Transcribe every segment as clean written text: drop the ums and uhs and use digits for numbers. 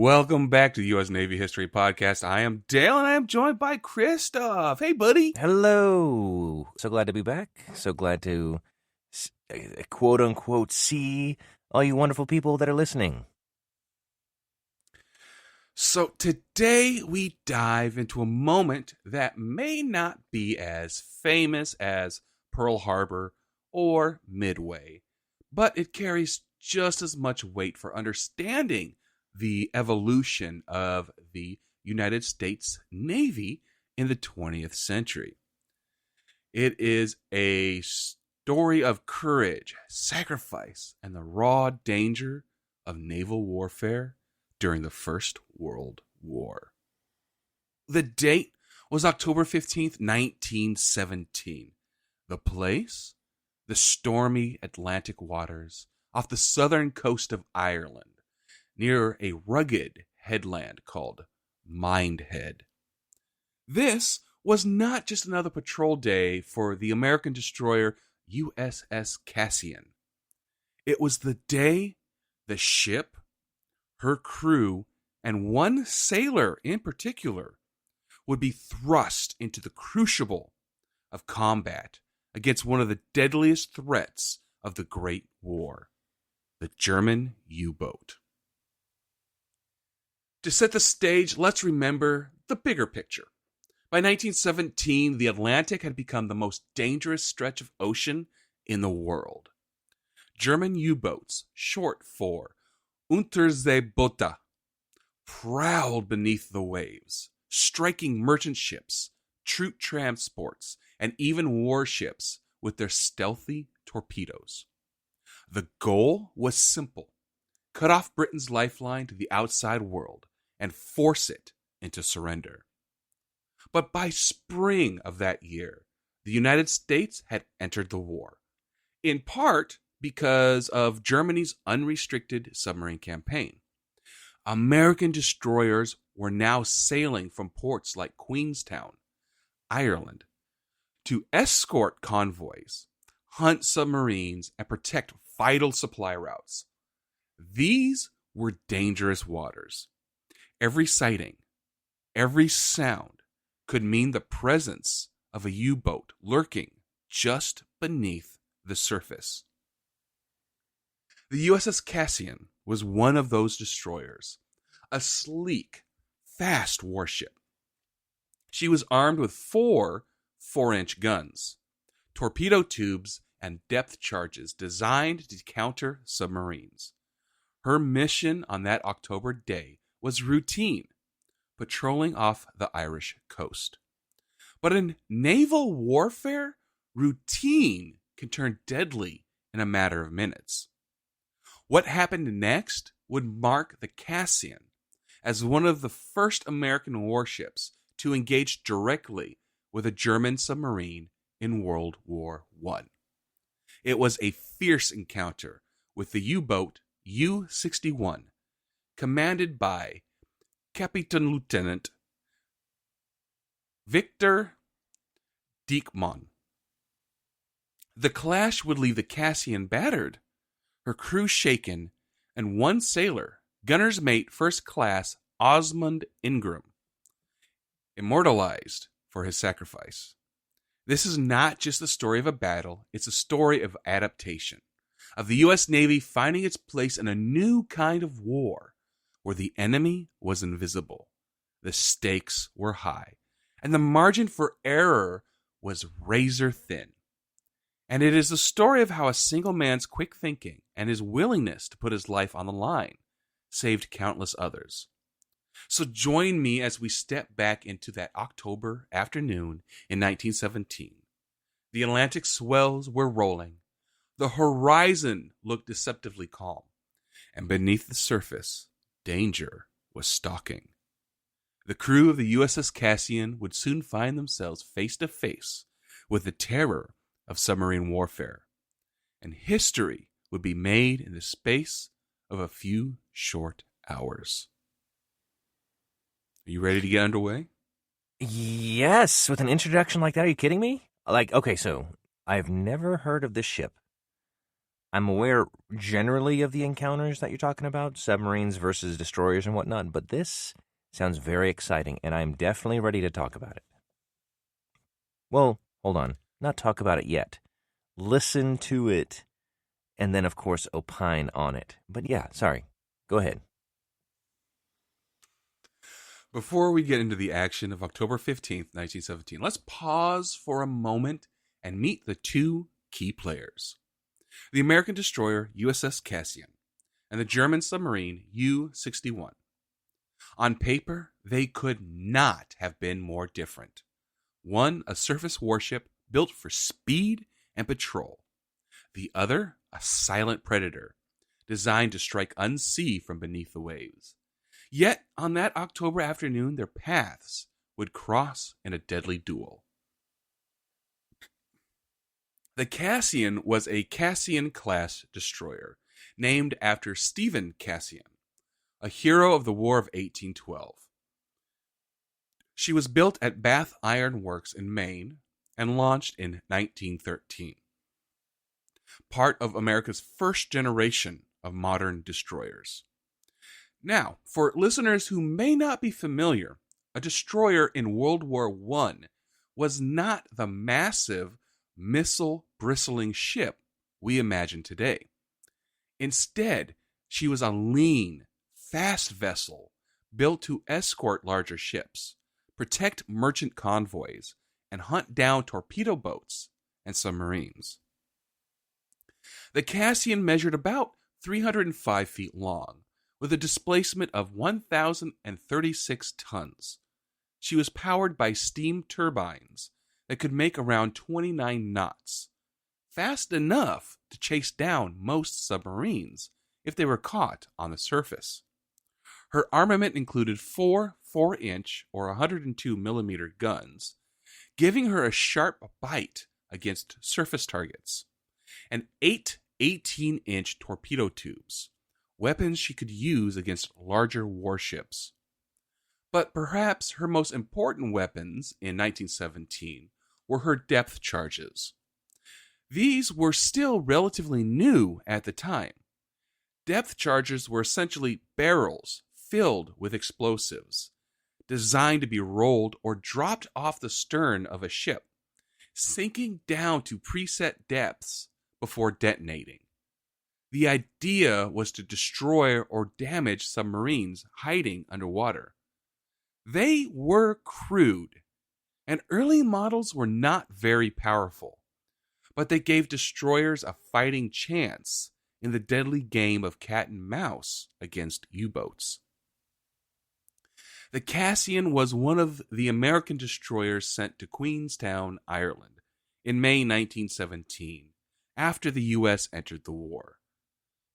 Welcome back to the U.S. Navy History Podcast. I am Dale, and I am joined by Christoph. Hey, buddy. Hello. So glad to be back. So glad to quote unquote see all you wonderful people that are listening. So today we dive into a moment that may not be as famous as Pearl Harbor or Midway, but it carries just as much weight for understanding the evolution of the United States Navy in the 20th century. It is a story of courage, sacrifice, and the raw danger of naval warfare during the First World War. The date was October 15th, 1917. The place? The stormy Atlantic waters off the southern coast of Ireland, near a rugged headland called Mindhead. This was not just another patrol day for the American destroyer USS Cassian. It was the day the ship, her crew, and one sailor in particular would be thrust into the crucible of combat against one of the deadliest threats of the Great War, the German U-boat. To set the stage, let's remember the bigger picture. By 1917, the Atlantic had become the most dangerous stretch of ocean in the world. German U-boats, short for Unterseeboote, prowled beneath the waves, striking merchant ships, troop transports, and even warships with their stealthy torpedoes. The goal was simple: cut off Britain's lifeline to the outside world and force it into surrender. But by spring of that year, the United States had entered the war, in part because of Germany's unrestricted submarine campaign. American destroyers were now sailing from ports like Queenstown, Ireland, to escort convoys, hunt submarines, and protect vital supply routes. These were dangerous waters. Every sighting, every sound could mean the presence of a U-boat lurking just beneath the surface. The USS Cassian was one of those destroyers, a sleek, fast warship. She was armed with 4 4-inch guns, torpedo tubes, and depth charges designed to counter submarines. Her mission on that October day was routine, patrolling off the Irish coast. But in naval warfare, routine can turn deadly in a matter of minutes. What happened next would mark the Cassian as one of the first American warships to engage directly with a German submarine in World War I. It was a fierce encounter with the U-boat U-61, commanded by Captain Lieutenant Victor Diekmann. The clash would leave the Cassian battered, her crew shaken, and one sailor, gunner's mate First Class Osmond Ingram, immortalized for his sacrifice. This is not just the story of a battle, it's a story of adaptation, of the U.S. Navy finding its place in a new kind of war, where the enemy was invisible, the stakes were high, and the margin for error was razor thin. And it is the story of how a single man's quick thinking and his willingness to put his life on the line saved countless others. So join me as we step back into that October afternoon in 1917. The Atlantic swells were rolling. The horizon looked deceptively calm. And beneath the surface, danger was stalking. The crew of the USS Cassian would soon find themselves face to face with the terror of submarine warfare. And history would be made in the space of a few short hours. Are you ready to get underway? Yes, with an introduction like that, are you kidding me? Okay, so I've never heard of this ship. I'm aware generally of the encounters that you're talking about, submarines versus destroyers and whatnot, but this sounds very exciting, and I'm definitely ready to talk about it. Well, hold on. Not talk about it yet. Listen to it, and then, of course, opine on it. But yeah, sorry. Go ahead. Before we get into the action of October 15th, 1917, let's pause for a moment and meet the two key players. The American destroyer USS Cassian and the German submarine U-61. On paper, they could not have been more different. One, a surface warship built for speed and patrol. The other, a silent predator, designed to strike unseen from beneath the waves. Yet, on that October afternoon, their paths would cross in a deadly duel. The Cassian was a Cassian-class destroyer, named after Stephen Cassian, a hero of the War of 1812. She was built at Bath Iron Works in Maine and launched in 1913. Part of America's first generation of modern destroyers. Now, for listeners who may not be familiar, a destroyer in World War I was not the massive missile-bristling ship we imagine today. Instead, she was a lean, fast vessel built to escort larger ships, protect merchant convoys, and hunt down torpedo boats and submarines. The Cassian measured about 305 feet long, with a displacement of 1,036 tons. She was powered by steam turbines that could make around 29 knots, fast enough to chase down most submarines if they were caught on the surface. Her armament included 4 4-inch or 102 millimeter guns, giving her a sharp bite against surface targets, and 8 18-inch torpedo tubes, weapons she could use against larger warships. But perhaps her most important weapons in 1917 were her depth charges. These were still relatively new at the time. Depth charges were essentially barrels filled with explosives, designed to be rolled or dropped off the stern of a ship, sinking down to preset depths before detonating. The idea was to destroy or damage submarines hiding underwater. They were crude, and early models were not very powerful, but they gave destroyers a fighting chance in the deadly game of cat and mouse against U-boats. The Cassian was one of the American destroyers sent to Queenstown, Ireland, in May 1917, after the U.S. entered the war.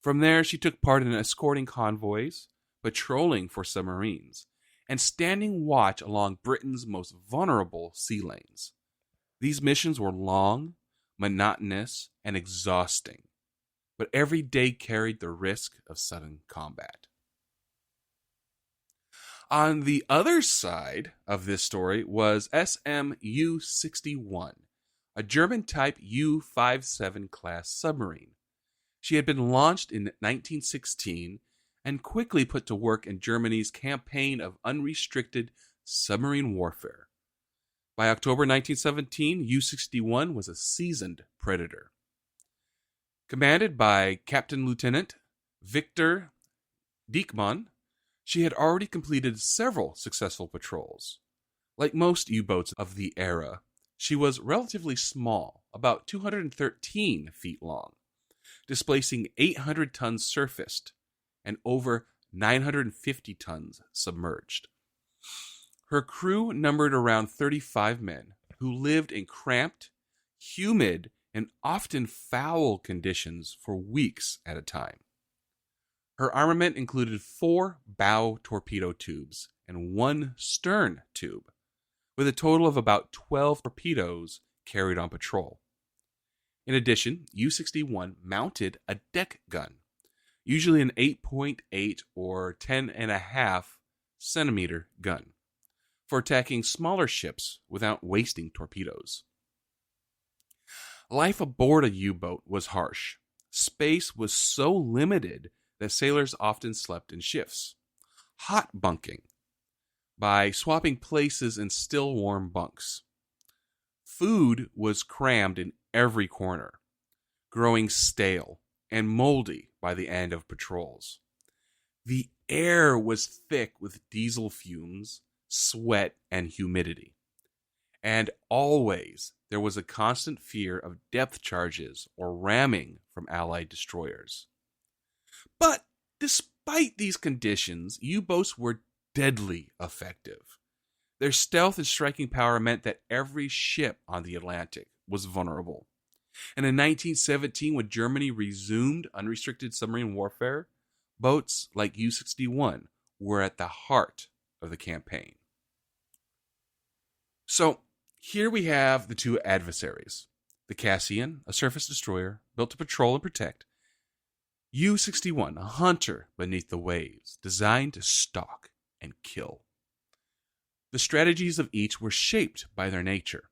From there, she took part in escorting convoys, patrolling for submarines, and standing watch along Britain's most vulnerable sea lanes. These missions were long, monotonous, and exhausting, but every day carried the risk of sudden combat. On the other side of this story was SMU-61, a German-type U-57 class submarine. She had been launched in 1916 and quickly put to work in Germany's campaign of unrestricted submarine warfare. By October 1917, U-61 was a seasoned predator. Commanded by Captain Lieutenant Victor Diekmann, she had already completed several successful patrols. Like most U-boats of the era, she was relatively small, about 213 feet long, displacing 800 tons surfaced and over 950 tons submerged. Her crew numbered around 35 men who lived in cramped, humid, and often foul conditions for weeks at a time. Her armament included 4 bow torpedo tubes and 1 stern tube, with a total of about 12 torpedoes carried on patrol. In addition, U-61 mounted a deck gun, usually an 8.8 or 10.5 centimeter gun, for attacking smaller ships without wasting torpedoes. Life aboard a U-boat was harsh. Space was so limited that sailors often slept in shifts. Hot bunking, by swapping places in still warm bunks. Food was crammed in every corner, growing stale and moldy by the end of patrols. The air was thick with diesel fumes, sweat, and humidity. And always there was a constant fear of depth charges or ramming from Allied destroyers. But despite these conditions, U-boats were deadly effective. Their stealth and striking power meant that every ship on the Atlantic was vulnerable. And in 1917, when Germany resumed unrestricted submarine warfare, boats like U-61 were at the heart of the campaign. So here we have the two adversaries. The Cassian, a surface destroyer built to patrol and protect. U-61, a hunter beneath the waves, designed to stalk and kill. The strategies of each were shaped by their nature.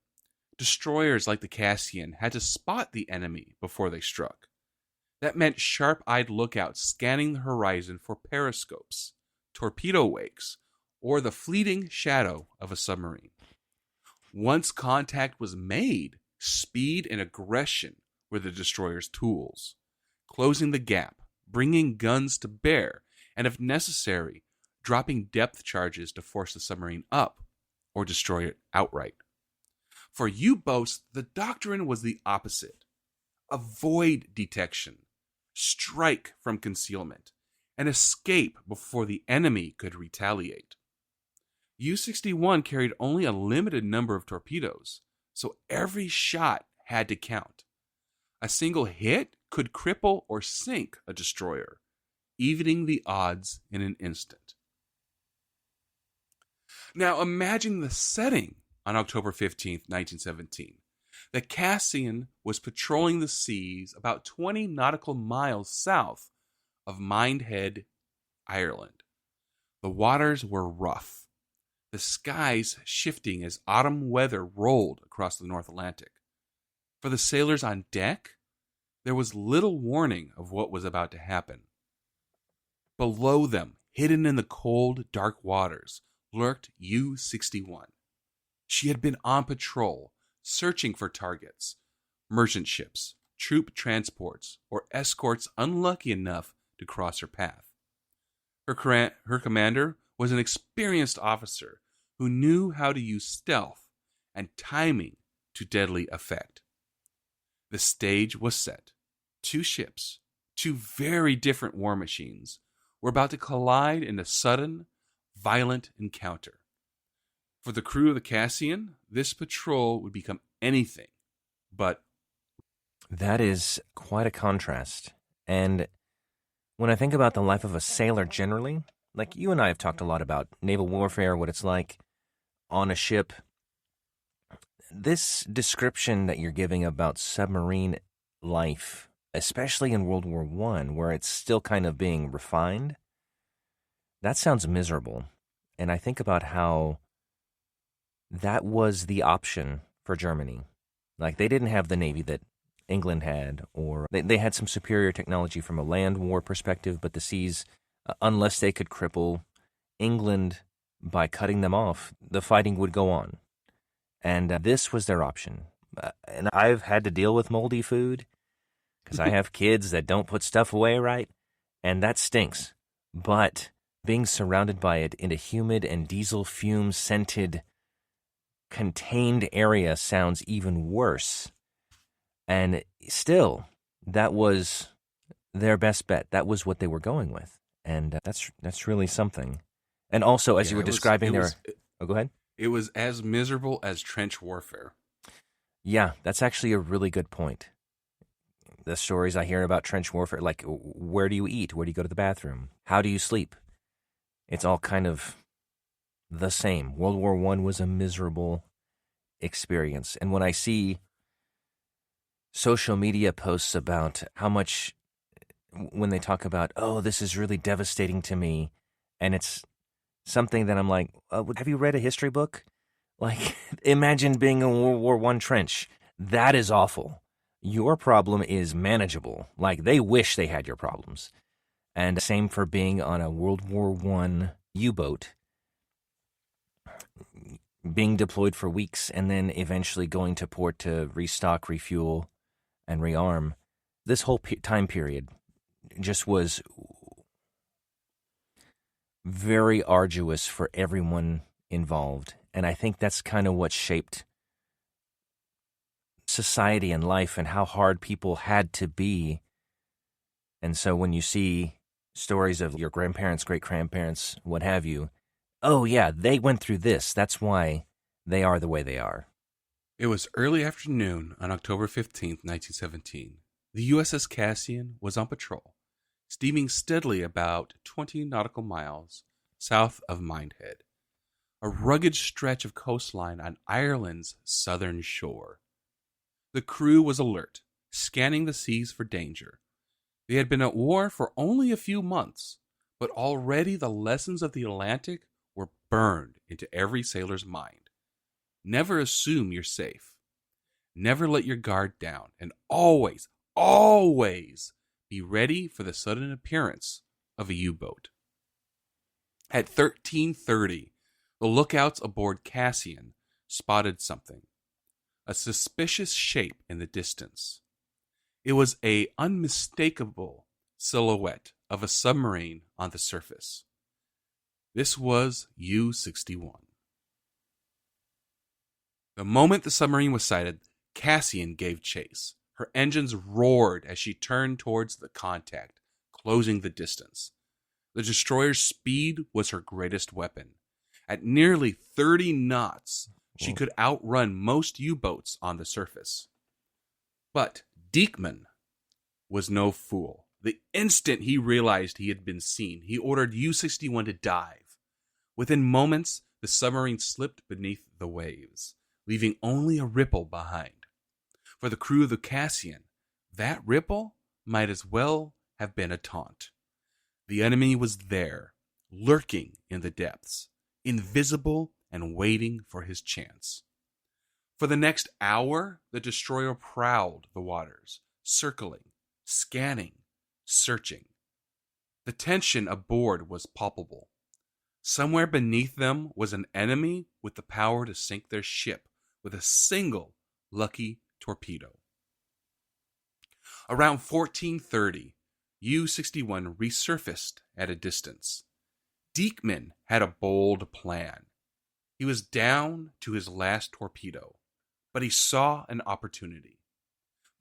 Destroyers like the Cassian had to spot the enemy before they struck. That meant sharp-eyed lookouts scanning the horizon for periscopes, torpedo wakes, or the fleeting shadow of a submarine. Once contact was made, speed and aggression were the destroyer's tools, closing the gap, bringing guns to bear, and if necessary, dropping depth charges to force the submarine up or destroy it outright. For U-boats, the doctrine was the opposite. Avoid detection, strike from concealment, and escape before the enemy could retaliate. U-61 carried only a limited number of torpedoes, so every shot had to count. A single hit could cripple or sink a destroyer, evening the odds in an instant. Now imagine the setting on October 15th, 1917. The Cassian was patrolling the seas about 20 nautical miles south of Minehead, Ireland. The waters were rough, the skies shifting as autumn weather rolled across the North Atlantic. For the sailors on deck, there was little warning of what was about to happen. Below them, hidden in the cold, dark waters, lurked U-61. She had been on patrol, searching for targets, merchant ships, troop transports, or escorts unlucky enough to cross her path. Her commander was an experienced officer who knew how to use stealth and timing to deadly effect. The stage was set. Two ships, two very different war machines, were about to collide in a sudden, violent encounter. For the crew of the Cassian, this patrol would become anything but. That is quite a contrast. And when I think about the life of a sailor generally, like you and I have talked a lot about naval warfare, what it's like on a ship. This description that you're giving about submarine life, especially in World War I, where it's still kind of being refined, that sounds miserable. And I think about how that was the option for Germany. Like, they didn't have the Navy that England had, or they had some superior technology from a land war perspective, but the seas, unless they could cripple England by cutting them off, the fighting would go on. And this was their option. And I've had to deal with moldy food because I have kids that don't put stuff away right, and that stinks. But being surrounded by it in a humid and diesel fume-scented, contained area sounds even worse. And still, that was their best bet. That was what they were going with. And that's really something. And also, as you were describing their... Oh, go ahead. It was as miserable as trench warfare. Yeah, that's actually a really good point. The stories I hear about trench warfare, like where do you eat? Where do you go to the bathroom? How do you sleep? It's all kind of the same. World War I was a miserable experience. And when I see social media posts about how much, when they talk about, oh, this is really devastating to me, and it's something that I'm like, have you read a history book? Like, imagine being in World War I trench. That is awful. Your problem is manageable. Like, they wish they had your problems. And same for being on a World War I U-boat, being deployed for weeks and then eventually going to port to restock, refuel, and rearm. This whole time period just was very arduous for everyone involved. And I think that's kind of what shaped society and life and how hard people had to be. And so when you see stories of your grandparents, great-grandparents, what have you, oh yeah, they went through this. That's why they are the way they are. It was early afternoon on October 15th, 1917. The USS Cassian was on patrol, steaming steadily about 20 nautical miles south of Minehead, a rugged stretch of coastline on Ireland's southern shore. The crew was alert, scanning the seas for danger. They had been at war for only a few months, but already the lessons of the Atlantic were burned into every sailor's mind. Never assume you're safe. Never let your guard down, and always, always be ready for the sudden appearance of a U-boat. At 13:30, the lookouts aboard Cassian spotted something, a suspicious shape in the distance. It was an unmistakable silhouette of a submarine on the surface. This was U-61. The moment the submarine was sighted, Cassian gave chase. Her engines roared as she turned towards the contact, closing the distance. The destroyer's speed was her greatest weapon. At nearly 30 knots, she could outrun most U-boats on the surface. But Diekman was no fool. The instant he realized he had been seen, he ordered U-61 to dive. Within moments, the submarine slipped beneath the waves, leaving only a ripple behind. For the crew of the Cassian, that ripple might as well have been a taunt. The enemy was there, lurking in the depths, invisible and waiting for his chance. For the next hour, the destroyer prowled the waters, circling, scanning, searching. The tension aboard was palpable. Somewhere beneath them was an enemy with the power to sink their ship with a single lucky torpedo. Around 14:30, U-61 resurfaced at a distance. Diekman had a bold plan. He was down to his last torpedo, but he saw an opportunity.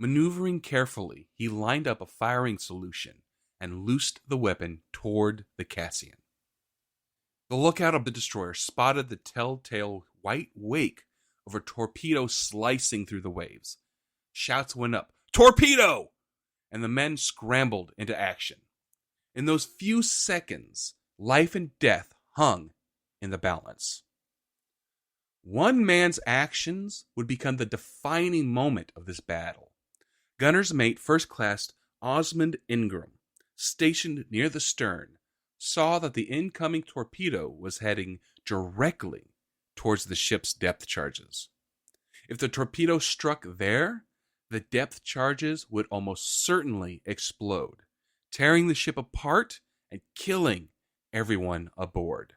Maneuvering carefully, he lined up a firing solution and loosed the weapon toward the Cassian. The lookout of the destroyer spotted the telltale white wake of a torpedo slicing through the waves. Shouts went up, "Torpedo!" and the men scrambled into action. In those few seconds, life and death hung in the balance. One man's actions would become the defining moment of this battle. Gunner's mate First Class Osmond Ingram, stationed near the stern, saw that the incoming torpedo was heading directly towards the ship's depth charges. If the torpedo struck there, the depth charges would almost certainly explode, tearing the ship apart and killing everyone aboard.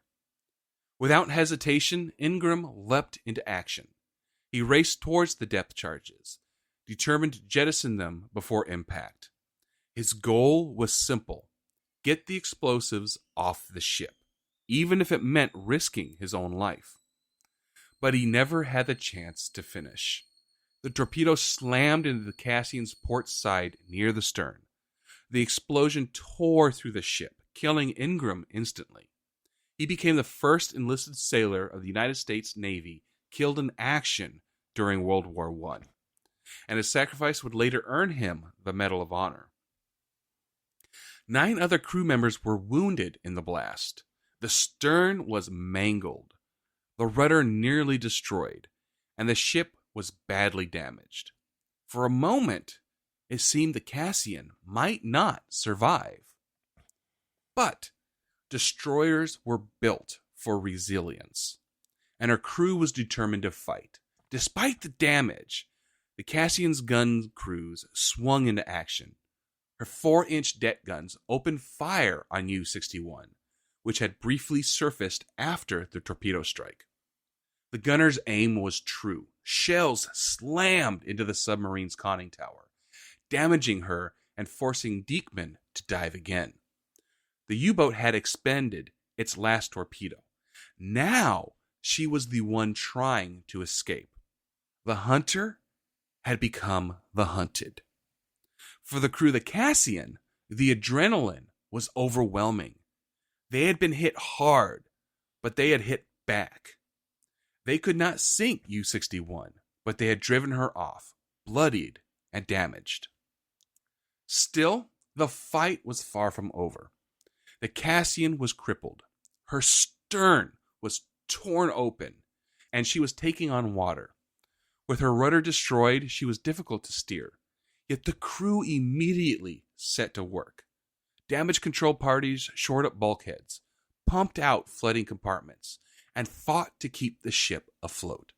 Without hesitation, Ingram leapt into action. He raced towards the depth charges, determined to jettison them before impact. His goal was simple: get the explosives off the ship, even if it meant risking his own life. But he never had the chance to finish. The torpedo slammed into the Cassian's port side near the stern. The explosion tore through the ship, killing Ingram instantly. He became the first enlisted sailor of the United States Navy killed in action during World War I, and his sacrifice would later earn him the Medal of Honor. 9 other crew members were wounded in the blast. The stern was mangled, the rudder nearly destroyed, and the ship was badly damaged. For a moment, it seemed the Cassian might not survive. But destroyers were built for resilience, and her crew was determined to fight. Despite the damage, The Cassian's gun crews swung into action. Her 4-inch deck guns opened fire on U-61, which had briefly surfaced after the torpedo strike. The gunner's aim was true. Shells slammed into the submarine's conning tower, damaging her and forcing Diekman to dive again. The U-boat had expended its last torpedo. Now she was the one trying to escape. The hunter had become the hunted. For the crew of the Cassian, the adrenaline was overwhelming. They had been hit hard, but they had hit back. They could not sink U-61, but they had driven her off, bloodied and damaged. Still, the fight was far from over. The Cassian was crippled. Her stern was torn open, and she was taking on water. With her rudder destroyed, she was difficult to steer. Yet the crew immediately set to work. Damage control parties shored up bulkheads, pumped out flooding compartments, and fought to keep the ship afloat.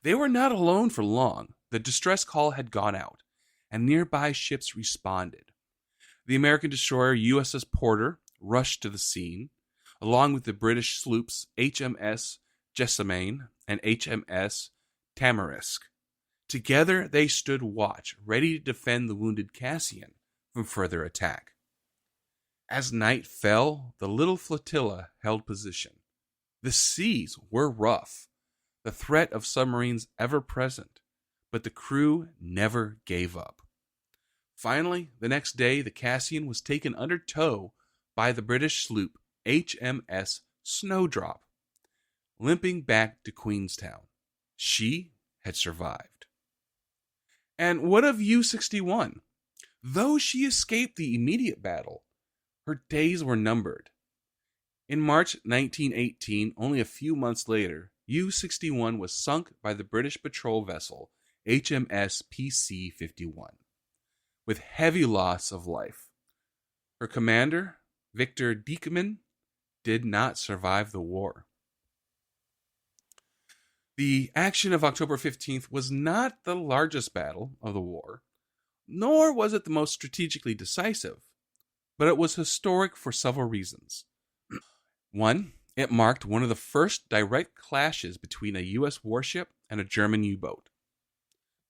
They were not alone for long. The distress call had gone out, and nearby ships responded. The American destroyer USS Porter rushed to the scene, along with the British sloops HMS Jessamine and HMS Tamarisk. Together they stood watch, ready to defend the wounded Cassian from further attack. As night fell, the little flotilla held position. The seas were rough, the threat of submarines ever present, but the crew never gave up. Finally, the next day, the Cassian was taken under tow by the British sloop HMS Snowdrop, limping back to Queenstown. She had survived. And what of U-61? Though she escaped the immediate battle, her days were numbered. In March 1918, only a few months later, U-61 was sunk by the British patrol vessel HMS PC-51, with heavy loss of life. Her commander, Victor Diekman, did not survive the war. The action of October 15th was not the largest battle of the war, nor was it the most strategically decisive, but it was historic for several reasons. One, it marked one of the first direct clashes between a U.S. warship and a German U-boat.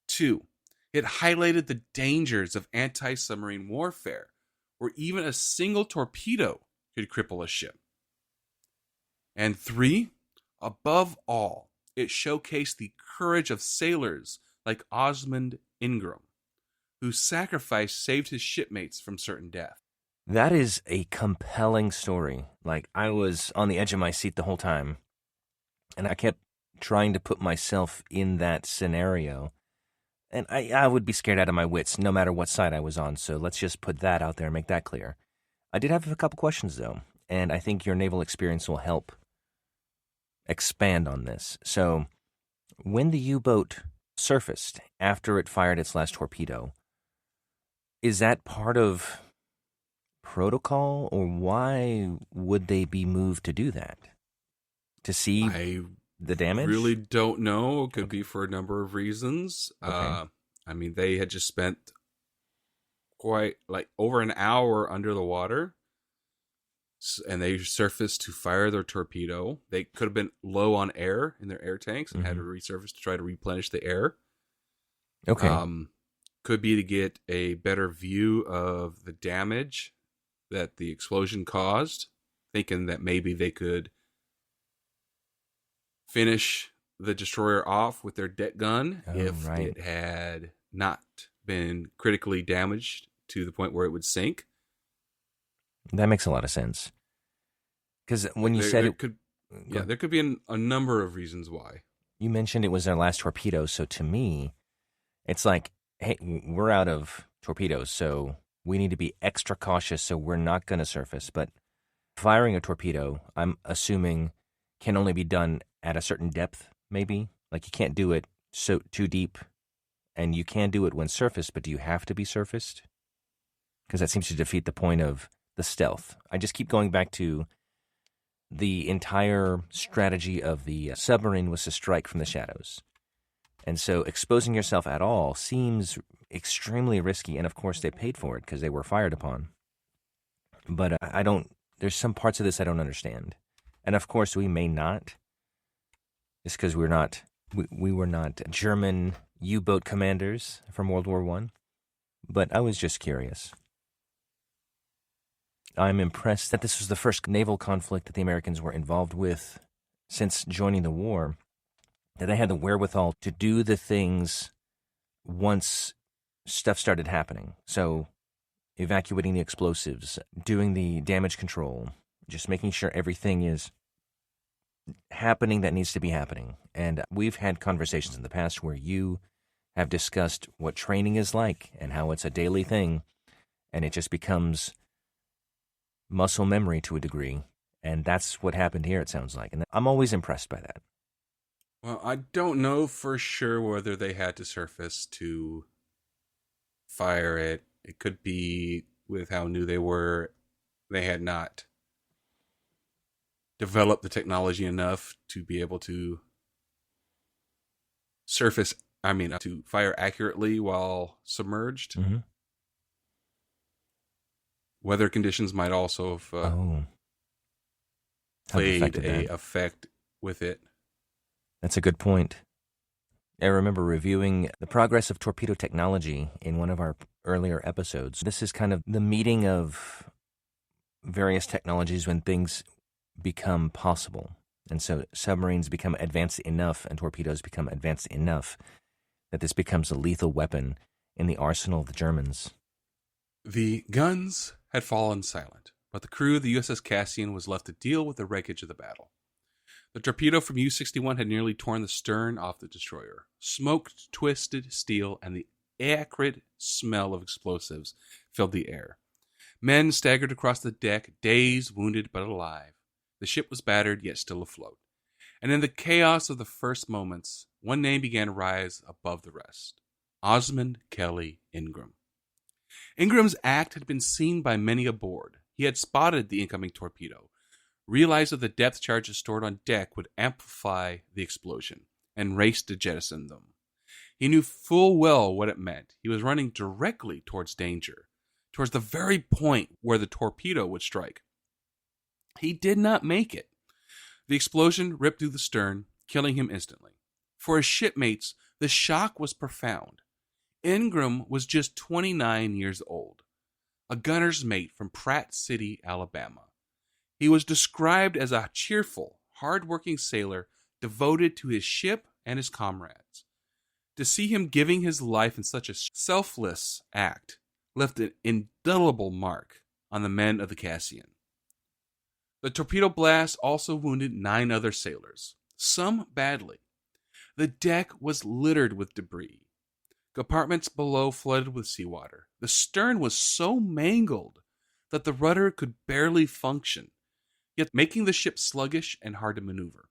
Two, it highlighted the dangers of anti-submarine warfare, where even a single torpedo could cripple a ship. And three, above all, it showcased the courage of sailors like Osmond Ingram, whose sacrifice saved his shipmates from certain death. That is a compelling story. Like, I was on the edge of my seat the whole time, and I kept trying to put myself in that scenario. And I would be scared out of my wits no matter what side I was on, so let's just put that out there and make that clear. I did have a couple questions, though, and I think your naval experience will help expand on this. So, when the U-boat surfaced after it fired its last torpedo, is that part of protocol, or why would they be moved to do that? To see the damage? I really don't know. It could be for a number of reasons. Okay. I mean, they had just spent quite over an hour under the water, and they surfaced to fire their torpedo. They could have been low on air in their air tanks and had to resurface to try to replenish the air. Okay. Could be to get a better view of the damage that the explosion caused, thinking that maybe they could finish the destroyer off with their deck gun it had not been critically damaged to the point where it would sink. That makes a lot of sense. Because when you said it... there could be a number of reasons why. You mentioned it was their last torpedo, so to me, it's like, hey, we're out of torpedoes, so we need to be extra cautious, so we're not going to surface. But firing a torpedo, I'm assuming, can only be done at a certain depth, maybe? Like, you can't do it so too deep, and you can do it when surfaced, but do you have to be surfaced? Because that seems to defeat the point of the stealth. I just keep going back to the entire strategy of the submarine was to strike from the shadows. And so exposing yourself at all seems extremely risky. And of course, they paid for it because they were fired upon. But I don't, there's some parts of this I don't understand. And of course, we may not, just because we were not German U-boat commanders from World War I. But I was just curious. I'm impressed that this was the first naval conflict that the Americans were involved with since joining the war, that they had the wherewithal to do the things once stuff started happening. So evacuating the explosives, doing the damage control, just making sure everything is happening that needs to be happening. And we've had conversations in the past where you have discussed what training is like and how it's a daily thing, and it just becomes muscle memory to a degree. And that's what happened here, it sounds like. And I'm always impressed by that. Well, I don't know for sure whether they had to surface to fire it. It could be with how new they were. They had not developed the technology enough to be able to to fire accurately while submerged. Mm-hmm. Weather conditions might also have played a effect with it. That's a good point. I remember reviewing the progress of torpedo technology in one of our earlier episodes. This is kind of the meeting of various technologies when things become possible. And so submarines become advanced enough and torpedoes become advanced enough that this becomes a lethal weapon in the arsenal of the Germans. The guns had fallen silent, but the crew of the USS Cassian was left to deal with the wreckage of the battle. The torpedo from U-61 had nearly torn the stern off the destroyer. Smoked, twisted steel and the acrid smell of explosives filled the air. Men staggered across the deck, dazed, wounded, but alive. The ship was battered, yet still afloat. And in the chaos of the first moments, one name began to rise above the rest. Osmond Kelly Ingram. Ingram's act had been seen by many aboard. He had spotted the incoming torpedo, realized that the depth charges stored on deck would amplify the explosion, and raced to jettison them. He knew full well what it meant. He was running directly towards danger, towards the very point where the torpedo would strike. He did not make it. The explosion ripped through the stern, killing him instantly. For his shipmates, the shock was profound. Ingram was just 29 years old, a gunner's mate from Pratt City, Alabama. He was described as a cheerful, hard-working sailor devoted to his ship and his comrades. To see him giving his life in such a selfless act left an indelible mark on the men of the Cassian. The torpedo blast also wounded 9 other sailors, some badly. The deck was littered with debris. Compartments below flooded with seawater. The stern was so mangled that the rudder could barely function, yet making the ship sluggish and hard to maneuver.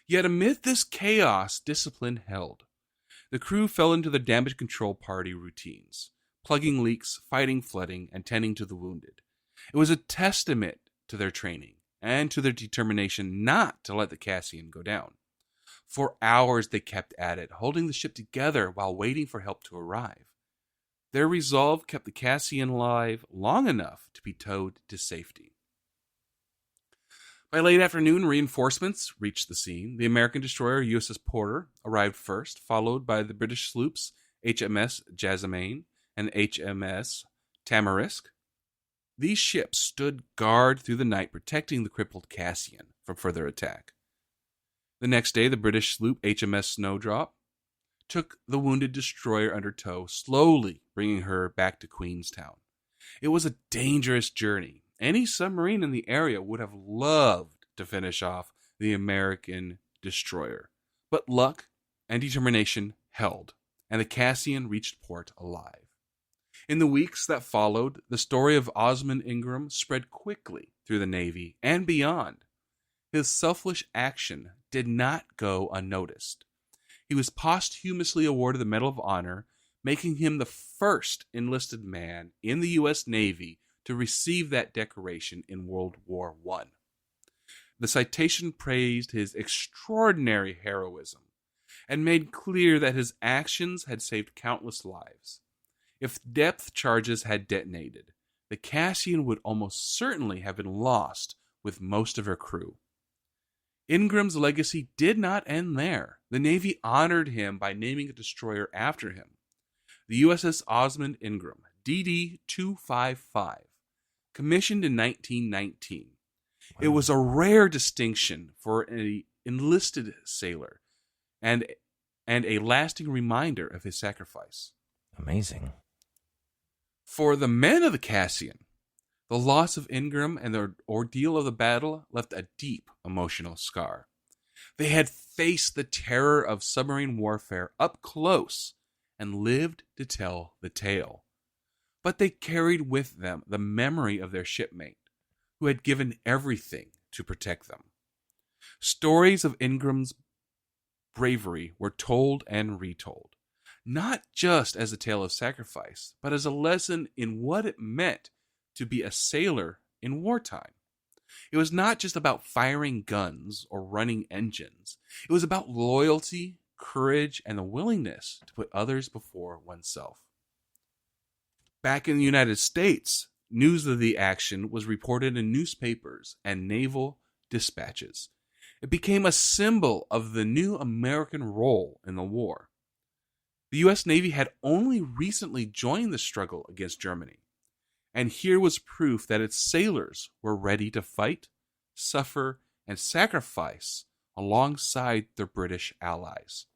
Yet amid this chaos, discipline held. The crew fell into the damage control party routines, plugging leaks, fighting flooding, and tending to the wounded. It was a testament to their training and to their determination not to let the Cassian go down. For hours they kept at it, holding the ship together while waiting for help to arrive. Their resolve kept the Cassian alive long enough to be towed to safety. By late afternoon, reinforcements reached the scene. The American destroyer USS Porter arrived first, followed by the British sloops HMS Jasmine and HMS Tamarisk. These ships stood guard through the night, protecting the crippled Cassian from further attack. The next day, the British sloop HMS Snowdrop took the wounded destroyer under tow, slowly bringing her back to Queenstown. It was a dangerous journey. Any submarine in the area would have loved to finish off the American destroyer. But luck and determination held, and the Cassian reached port alive. In the weeks that followed, the story of Osmond Ingram spread quickly through the Navy and beyond. His selfless action did not go unnoticed. He was posthumously awarded the Medal of Honor, making him the first enlisted man in the U.S. Navy to receive that decoration in World War I. The citation praised his extraordinary heroism, and made clear that his actions had saved countless lives. If depth charges had detonated, the Cassian would almost certainly have been lost with most of her crew. Ingram's legacy did not end there. The Navy honored him by naming a destroyer after him, the USS Osmond Ingram, DD-255, commissioned in 1919. Wow. It was a rare distinction for an enlisted sailor and a lasting reminder of his sacrifice. Amazing. For the men of the Cassian, the loss of Ingram and the ordeal of the battle left a deep emotional scar. They had faced the terror of submarine warfare up close and lived to tell the tale. But they carried with them the memory of their shipmate, who had given everything to protect them. Stories of Ingram's bravery were told and retold, not just as a tale of sacrifice, but as a lesson in what it meant to be a sailor in wartime. It was not just about firing guns or running engines. It was about loyalty, courage, and the willingness to put others before oneself. Back in the United States, news of the action was reported in newspapers and naval dispatches. It became a symbol of the new American role in the war. The U.S. Navy had only recently joined the struggle against Germany, and here was proof that its sailors were ready to fight, suffer, and sacrifice alongside their British allies.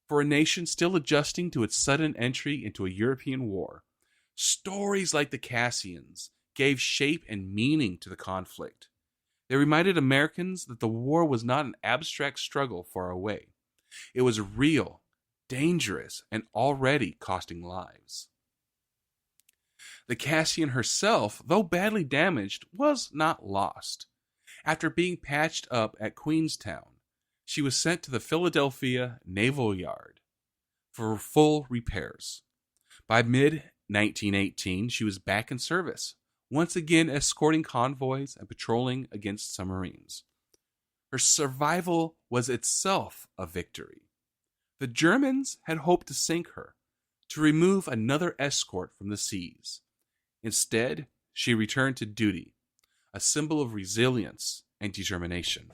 For a nation still adjusting to its sudden entry into a European war, stories like the Cassians gave shape and meaning to the conflict. They reminded Americans that the war was not an abstract struggle far away. It was real, dangerous, and already costing lives. The Cassian herself, though badly damaged, was not lost. After being patched up at Queenstown, she was sent to the Philadelphia Naval Yard for full repairs. By mid-1918, she was back in service, once again escorting convoys and patrolling against submarines. Her survival was itself a victory. The Germans had hoped to sink her, to remove another escort from the seas. Instead, she returned to duty, a symbol of resilience and determination.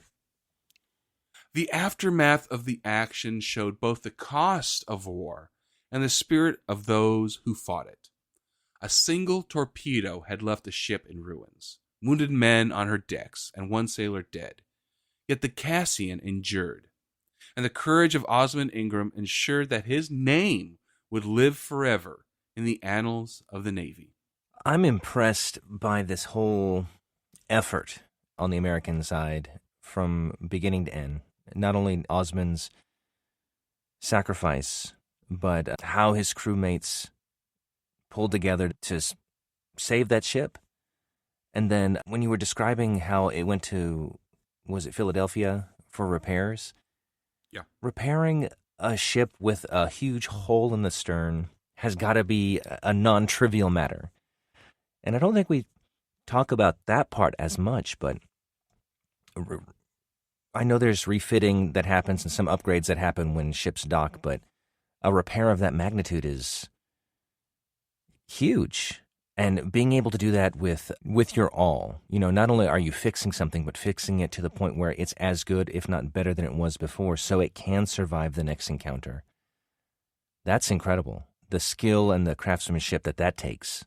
The aftermath of the action showed both the cost of war and the spirit of those who fought it. A single torpedo had left the ship in ruins, wounded men on her decks, and one sailor dead. Yet the Cassian endured, and the courage of Osmond Ingram ensured that his name would live forever in the annals of the Navy. I'm impressed by this whole effort on the American side from beginning to end. Not only Osmond's sacrifice, but how his crewmates pulled together to save that ship. And then when you were describing how it went to, was it Philadelphia for repairs? Yeah. Repairing a ship with a huge hole in the stern has got to be a non-trivial matter. And I don't think we talk about that part as much, but I know there's refitting that happens and some upgrades that happen when ships dock, but a repair of that magnitude is huge. And being able to do that with your all, not only are you fixing something, but fixing it to the point where it's as good, if not better than it was before, so it can survive the next encounter. That's incredible. The skill and the craftsmanship that takes.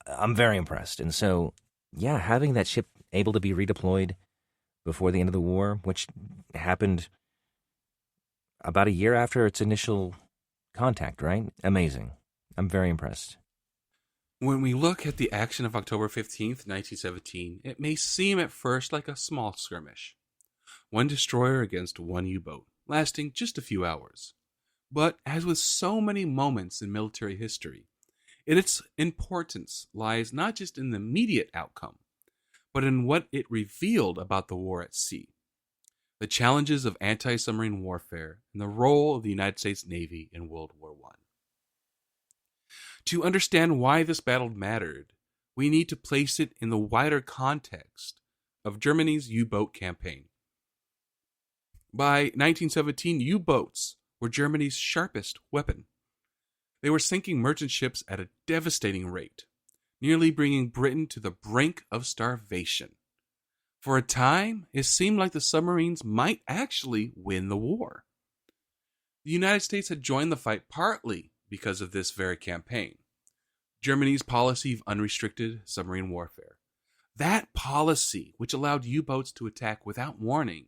I'm very impressed. And so, yeah, having that ship able to be redeployed before the end of the war, which happened about a year after its initial contact, right? Amazing. I'm very impressed. When we look at the action of October 15th, 1917, it may seem at first like a small skirmish. One destroyer against one U-boat, lasting just a few hours. But as with so many moments in military history, its importance lies not just in the immediate outcome, but in what it revealed about the war at sea, the challenges of anti-submarine warfare, and the role of the United States Navy in World War I. To understand why this battle mattered, we need to place it in the wider context of Germany's U-boat campaign. By 1917, U-boats were Germany's sharpest weapon. They were sinking merchant ships at a devastating rate, nearly bringing Britain to the brink of starvation. For a time, it seemed like the submarines might actually win the war. The United States had joined the fight partly because of this very campaign. Germany's policy of unrestricted submarine warfare. That policy, which allowed U-boats to attack without warning,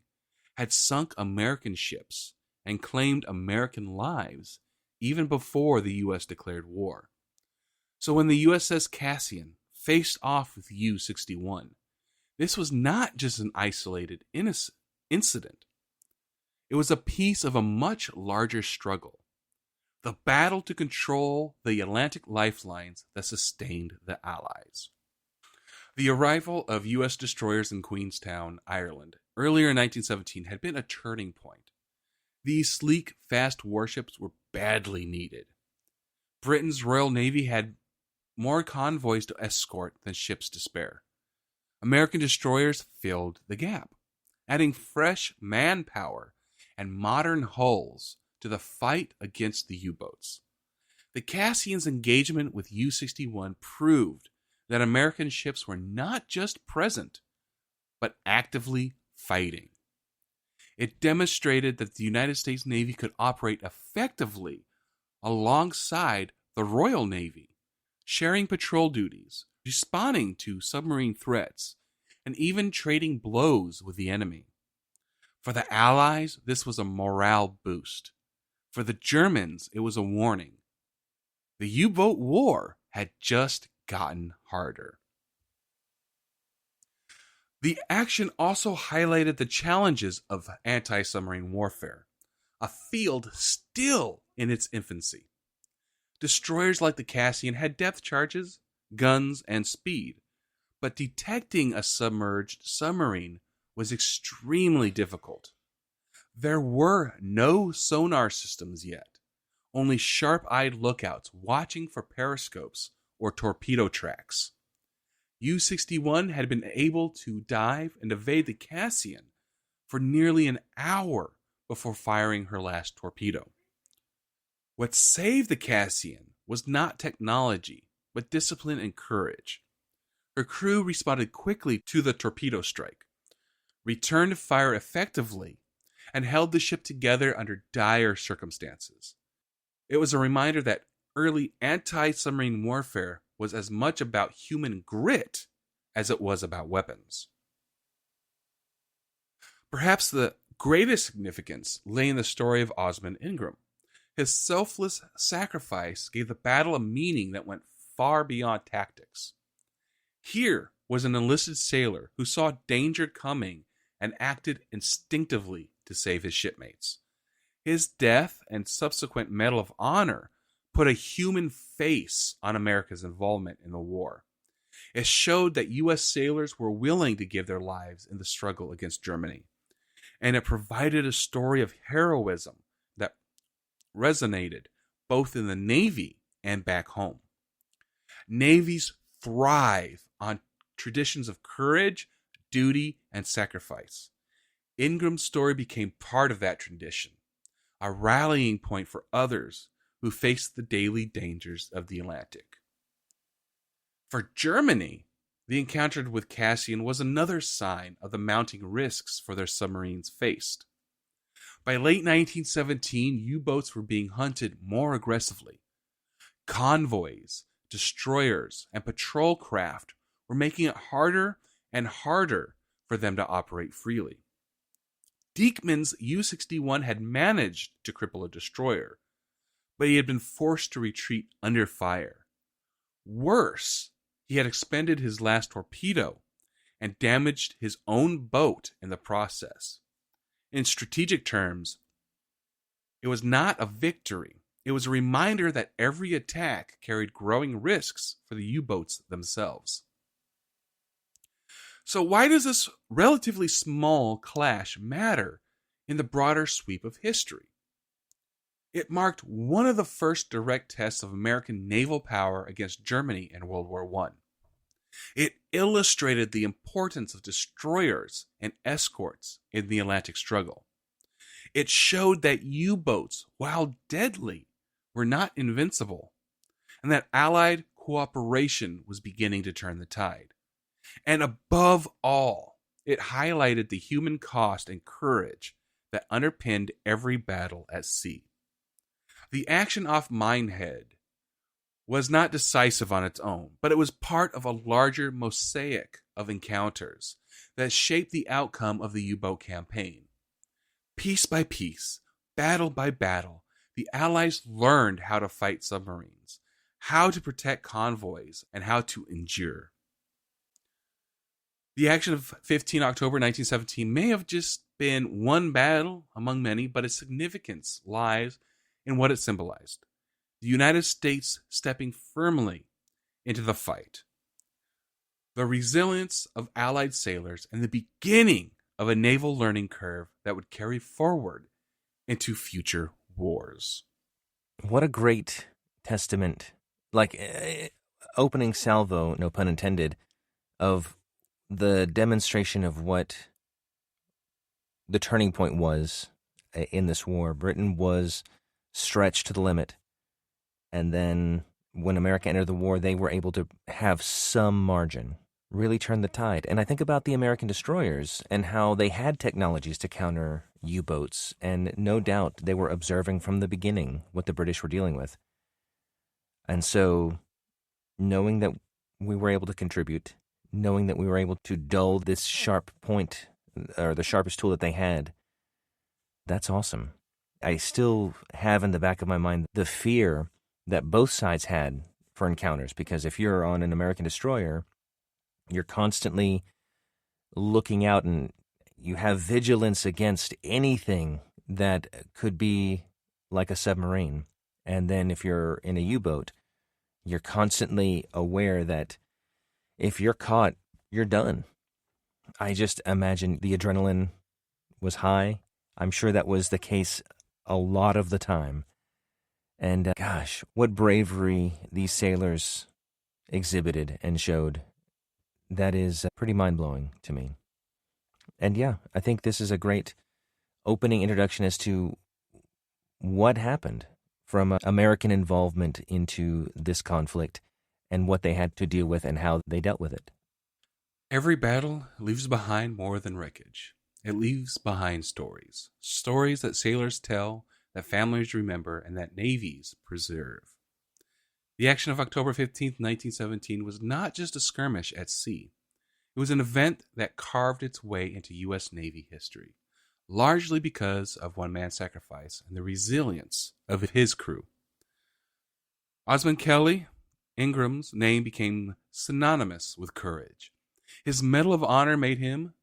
had sunk American ships and claimed American lives even before the U.S. declared war. So when the USS Cassian faced off with U-61, this was not just an isolated incident. It was a piece of a much larger struggle, the battle to control the Atlantic lifelines that sustained the Allies. The arrival of U.S. destroyers in Queenstown, Ireland, earlier in 1917 had been a turning point. These sleek, fast warships were badly needed. Britain's Royal Navy had more convoys to escort than ships to spare. American destroyers filled the gap, adding fresh manpower and modern hulls to the fight against the U-boats. The Cassian's engagement with U-61 proved that American ships were not just present, but actively fighting. It demonstrated that the United States Navy could operate effectively alongside the Royal Navy, sharing patrol duties, responding to submarine threats, and even trading blows with the enemy. For the Allies, this was a morale boost. For the Germans, it was a warning. The U-boat war had just gotten harder. The action also highlighted the challenges of anti-submarine warfare, a field still in its infancy. Destroyers like the Cassian had depth charges, guns, and speed, but detecting a submerged submarine was extremely difficult. There were no sonar systems yet, only sharp-eyed lookouts watching for periscopes or torpedo tracks. U-61 had been able to dive and evade the Cassian for nearly an hour before firing her last torpedo. What saved the Cassian was not technology, but discipline and courage. Her crew responded quickly to the torpedo strike, returned fire effectively, and held the ship together under dire circumstances. It was a reminder that early anti-submarine warfare was as much about human grit as it was about weapons. Perhaps the greatest significance lay in the story of Osmond Ingram. His selfless sacrifice gave the battle a meaning that went far beyond tactics. Here was an enlisted sailor who saw danger coming and acted instinctively to save his shipmates. His death and subsequent Medal of Honor put a human face on America's involvement in the war. It showed that U.S. sailors were willing to give their lives in the struggle against Germany. And it provided a story of heroism that resonated both in the Navy and back home. Navies thrive on traditions of courage, duty, and sacrifice. Ingram's story became part of that tradition, a rallying point for others who faced the daily dangers of the Atlantic. For Germany, the encounter with Cassian was another sign of the mounting risks for their submarines faced. By late 1917, U-boats were being hunted more aggressively. Convoys, destroyers, and patrol craft were making it harder and harder for them to operate freely. Diekman's U-61 had managed to cripple a destroyer, but he had been forced to retreat under fire. Worse, he had expended his last torpedo and damaged his own boat in the process. In strategic terms, it was not a victory. It was a reminder that every attack carried growing risks for the U-boats themselves. So why does this relatively small clash matter in the broader sweep of history? It marked one of the first direct tests of American naval power against Germany in World War I. It illustrated the importance of destroyers and escorts in the Atlantic struggle. It showed that U-boats, while deadly, were not invincible, and that Allied cooperation was beginning to turn the tide. And above all, it highlighted the human cost and courage that underpinned every battle at sea. The action off Minehead was not decisive on its own, but it was part of a larger mosaic of encounters that shaped the outcome of the U-boat campaign. Piece by piece, battle by battle, the Allies learned how to fight submarines, how to protect convoys, and how to endure. The action of 15 October 1917 may have just been one battle among many, but its significance lies in what it symbolized. The United States stepping firmly into the fight. The resilience of Allied sailors and the beginning of a naval learning curve that would carry forward into future wars. What a great testament, opening salvo, no pun intended, of the demonstration of what the turning point was in this war. Britain was stretched to the limit. And then when America entered the war, they were able to have some margin, really turn the tide. And I think about the American destroyers and how they had technologies to counter U-boats. And no doubt they were observing from the beginning what the British were dealing with. And so knowing that we were able to contribute, knowing that we were able to dull this sharp point, or the sharpest tool that they had, that's awesome. I still have in the back of my mind the fear that both sides had for encounters, because if you're on an American destroyer, you're constantly looking out and you have vigilance against anything that could be like a submarine. And then if you're in a U-boat, you're constantly aware that if you're caught, you're done. I just imagine the adrenaline was high. I'm sure that was the case a lot of the time. And gosh, what bravery these sailors exhibited and showed. That is pretty mind-blowing to me. And yeah, I think this is a great opening introduction as to what happened from American involvement into this conflict and what they had to deal with and how they dealt with it. Every battle leaves behind more than wreckage. It leaves behind stories. Stories that sailors tell, that families remember, and that navies preserve. The action of October 15th, 1917 was not just a skirmish at sea. It was an event that carved its way into U.S. Navy history, largely because of one man's sacrifice and the resilience of his crew. Osmond Kelly, Ingram's name became synonymous with courage. His Medal of Honor made him,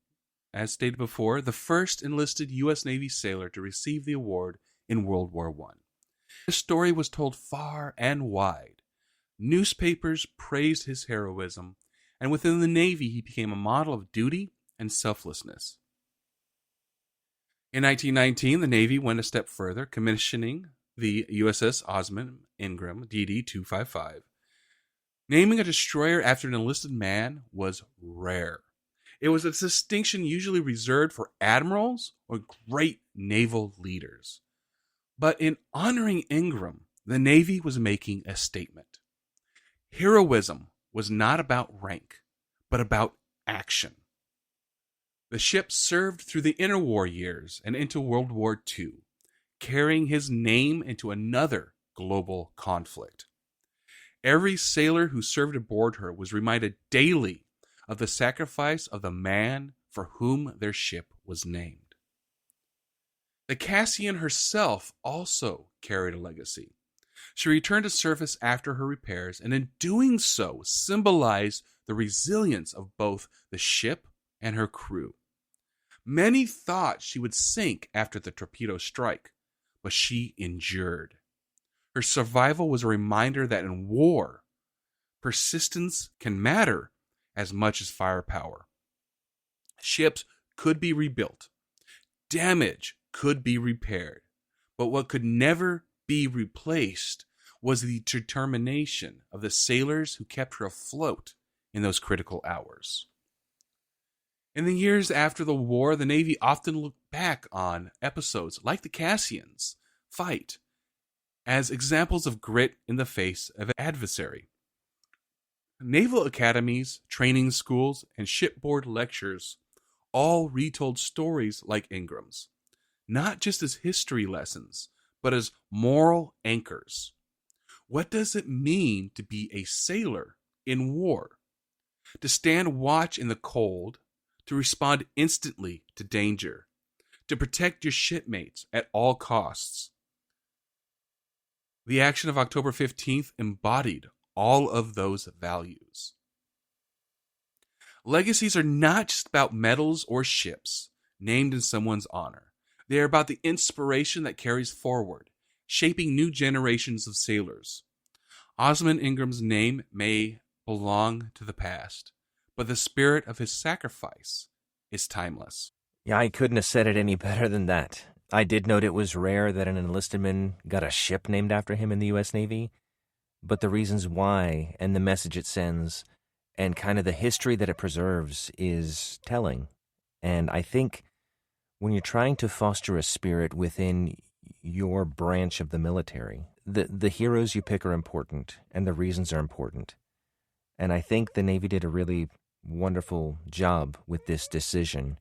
as stated before, the first enlisted U.S. Navy sailor to receive the award in World War I. His story was told far and wide. Newspapers praised his heroism, and within the Navy he became a model of duty and selflessness. In 1919, the Navy went a step further, commissioning the USS Osmond Ingram DD-255. Naming a destroyer after an enlisted man was rare. It was a distinction usually reserved for admirals or great naval leaders. But in honoring Ingram, the Navy was making a statement. Heroism was not about rank, but about action. The ship served through the interwar years and into World War II, carrying his name into another global conflict. Every sailor who served aboard her was reminded daily of the sacrifice of the man for whom their ship was named. The Cassian herself also carried a legacy. She returned to service after her repairs, and in doing so symbolized the resilience of both the ship and her crew. Many thought she would sink after the torpedo strike, but she endured. Her survival was a reminder that in war, persistence can matter as much as firepower. Ships could be rebuilt. Damage could be repaired. But what could never be replaced was the determination of the sailors who kept her afloat in those critical hours. In the years after the war, the Navy often looked back on episodes like the Cassian's fight as examples of grit in the face of an adversary. Naval academies, training schools, and shipboard lectures all retold stories like Ingram's, not just as history lessons, but as moral anchors. What does it mean to be a sailor in war? To stand watch in the cold, to respond instantly to danger, to protect your shipmates at all costs. The action of October 15th embodied all of those values. Legacies are not just about medals or ships named in someone's honor. They are about the inspiration that carries forward, shaping new generations of sailors. Osmond Ingram's name may belong to the past, but the spirit of his sacrifice is timeless. Yeah, I couldn't have said it any better than that. I did note it was rare that an enlisted man got a ship named after him in the U.S. Navy, but the reasons why and the message it sends and kind of the history that it preserves is telling. And I think when you're trying to foster a spirit within your branch of the military, the heroes you pick are important and the reasons are important. And I think the Navy did a really wonderful job with this decision.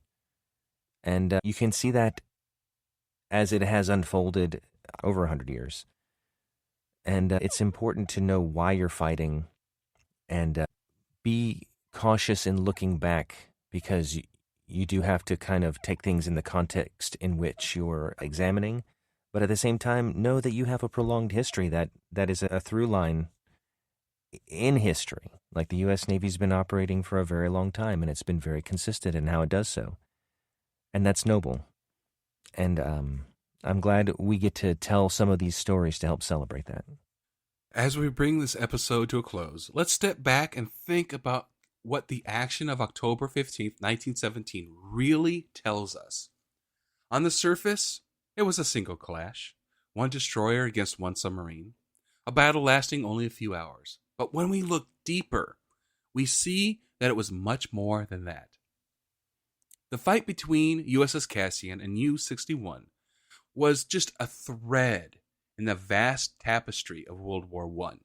And you can see that as it has unfolded over 100 years. And it's important to know why you're fighting and be cautious in looking back, because you do have to kind of take things in the context in which you're examining. But at the same time, know that you have a prolonged history that is a through line in history. Like the U.S. Navy's been operating for a very long time, and it's been very consistent in how it does so. And that's noble. And I'm glad we get to tell some of these stories to help celebrate that. As we bring this episode to a close, let's step back and think about what the action of October 15th, 1917 really tells us. On the surface, it was a single clash, one destroyer against one submarine, a battle lasting only a few hours. But when we look deeper, we see that it was much more than that. The fight between USS Cassian and U-61 was just a thread in the vast tapestry of World War I.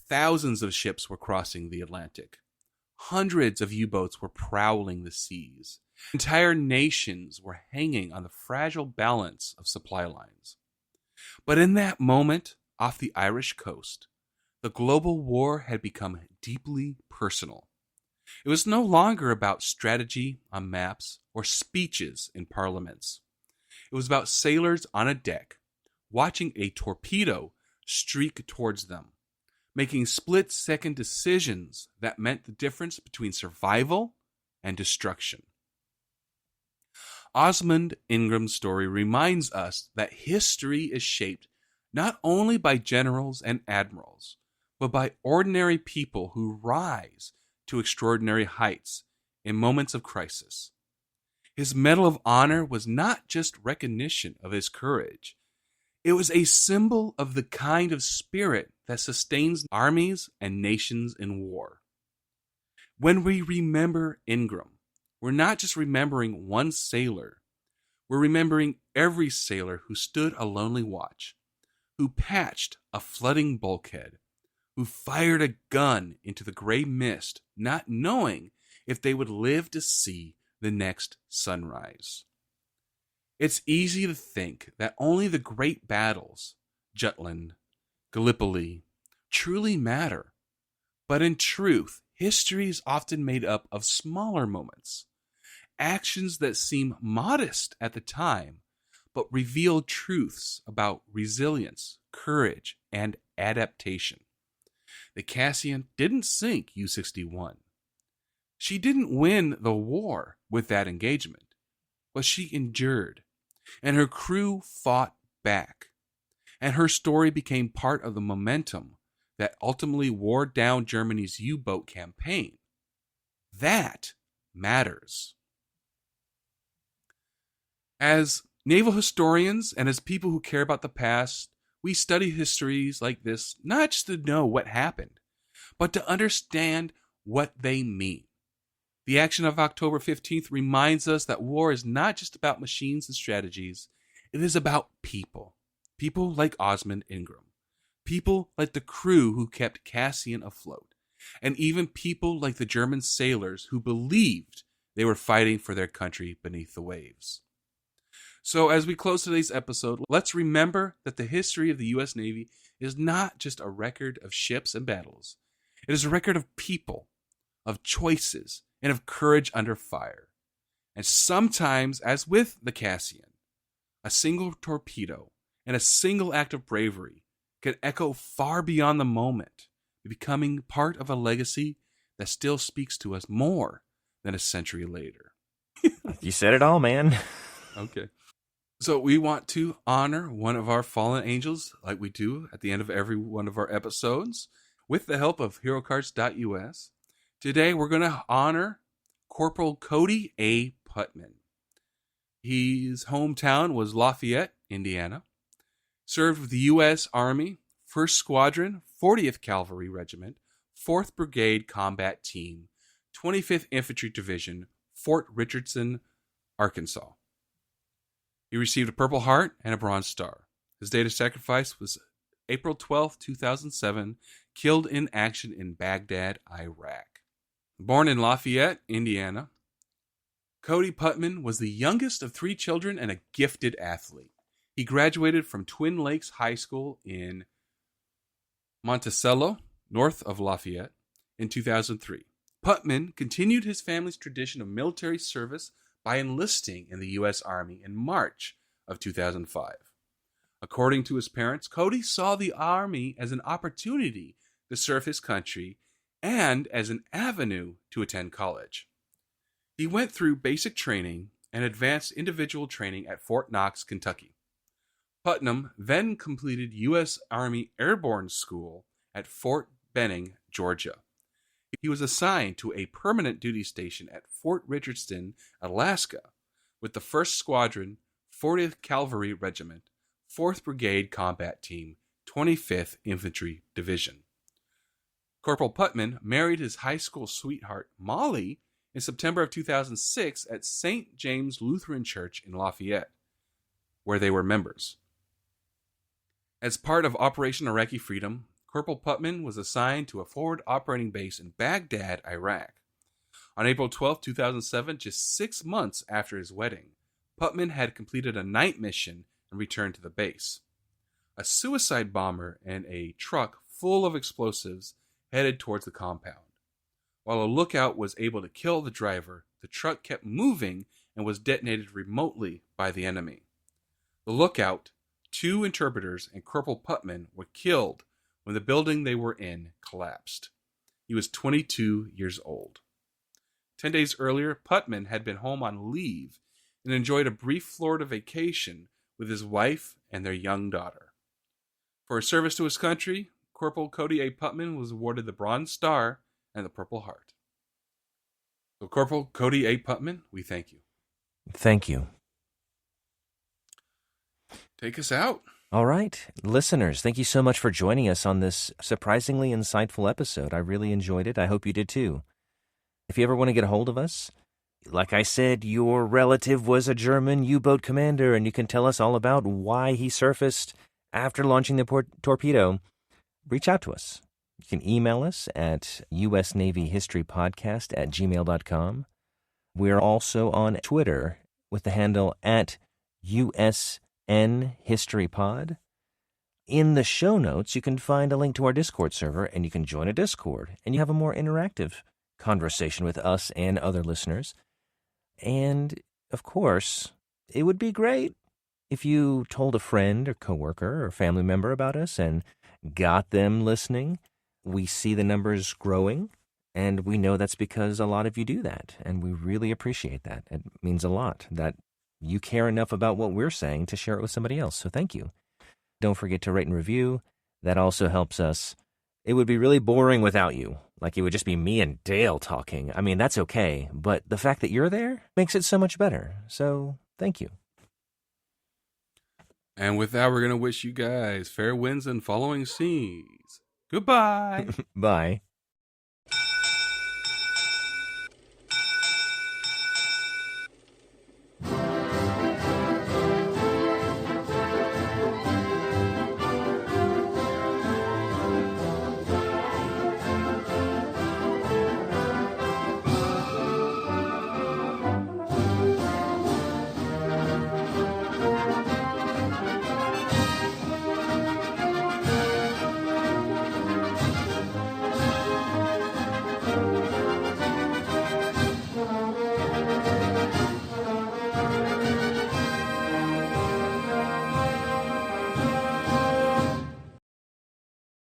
Thousands of ships were crossing the Atlantic. Hundreds of U-boats were prowling the seas. Entire nations were hanging on the fragile balance of supply lines. But in that moment, off the Irish coast, the global war had become deeply personal. It was no longer about strategy on maps or speeches in parliaments. It was about sailors on a deck, watching a torpedo streak towards them, making split-second decisions that meant the difference between survival and destruction. Osmond Ingram's story reminds us that history is shaped not only by generals and admirals, but by ordinary people who rise to extraordinary heights in moments of crisis. His Medal of Honor was not just recognition of his courage. It was a symbol of the kind of spirit that sustains armies and nations in war. When we remember Ingram, we're not just remembering one sailor. We're remembering every sailor who stood a lonely watch, who patched a flooding bulkhead, who fired a gun into the gray mist, not knowing if they would live to see the next sunrise. It's easy to think that only the great battles, Jutland, Gallipoli, truly matter. But in truth, history is often made up of smaller moments, actions that seem modest at the time, but reveal truths about resilience, courage, and adaptation. The Cassian didn't sink U-61. She didn't win the war with that engagement, but she endured, and her crew fought back, and her story became part of the momentum that ultimately wore down Germany's U-boat campaign. That matters. As naval historians and as people who care about the past, we study histories like this not just to know what happened, but to understand what they mean. The action of October 15th reminds us that war is not just about machines and strategies. It is about people. People like Osmond Ingram. People like the crew who kept Cassian afloat. And even people like the German sailors who believed they were fighting for their country beneath the waves. So as we close today's episode, let's remember that the history of the U.S. Navy is not just a record of ships and battles. It is a record of people, of choices, and of courage under fire. And sometimes, as with the Cassian, a single torpedo and a single act of bravery can echo far beyond the moment, becoming part of a legacy that still speaks to us more than a century later. You said it all, man. Okay. So we want to honor one of our fallen angels, like we do at the end of every one of our episodes, with the help of HeroCards.us. Today we're going to honor Corporal Cody A. Putman. His hometown was Lafayette, Indiana. Served with the U.S. Army, 1st Squadron, 40th Cavalry Regiment, 4th Brigade Combat Team, 25th Infantry Division, Fort Richardson, Arkansas. He received a Purple Heart and a Bronze Star. His date of sacrifice was April 12, 2007, killed in action in Baghdad, Iraq. Born in Lafayette, Indiana, Cody Putman was the youngest of 3 children and a gifted athlete. He graduated from Twin Lakes High School in Monticello, north of Lafayette, in 2003. Putman continued his family's tradition of military service by enlisting in the U.S. Army in March of 2005. According to his parents, Cody saw the Army as an opportunity to serve his country and as an avenue to attend college. He went through basic training and advanced individual training at Fort Knox, Kentucky. Putnam then completed U.S. Army Airborne School at Fort Benning, Georgia. He was assigned to a permanent duty station at Fort Richardson, Alaska, with the 1st Squadron, 40th Cavalry Regiment, 4th Brigade Combat Team, 25th Infantry Division. Corporal Putman married his high school sweetheart, Molly, in September of 2006 at St. James Lutheran Church in Lafayette, where they were members. As part of Operation Iraqi Freedom, Corporal Putman was assigned to a forward operating base in Baghdad, Iraq. On April 12, 2007, just 6 months after his wedding, Putman had completed a night mission and returned to the base. A suicide bomber and a truck full of explosives headed towards the compound. While a lookout was able to kill the driver, the truck kept moving and was detonated remotely by the enemy. The lookout, 2 interpreters, and Corporal Putman were killed when the building they were in collapsed. He was 22 years old. 10 days earlier, Putman had been home on leave and enjoyed a brief Florida vacation with his wife and their young daughter. For his service to his country, Corporal Cody A. Putman was awarded the Bronze Star and the Purple Heart. So, Corporal Cody A. Putman, we thank you. Thank you. Take us out. All right. Listeners, thank you so much for joining us on this surprisingly insightful episode. I really enjoyed it. I hope you did too. If you ever want to get a hold of us, like I said, your relative was a German U-boat commander, and you can tell us all about why he surfaced after launching the torpedo. Reach out to us. You can email us at usnavyhistorypodcast@gmail.com. We're also on Twitter with the handle at USNHistoryPod. In the show notes, you can find a link to our Discord server, and you can join a Discord, and you have a more interactive conversation with us and other listeners. And, of course, it would be great if you told a friend or coworker or family member about us and got them listening. We see the numbers growing, and we know that's because a lot of you do that, and we really appreciate that. It means a lot that you care enough about what we're saying to share it with somebody else, so thank you. Don't forget to rate and review. That also helps us. It would be really boring without you. Like, it would just be me and Dale talking. I mean, that's okay, but the fact that you're there makes it so much better. So, thank you. And with that, we're going to wish you guys fair winds and following seas. Goodbye. Bye.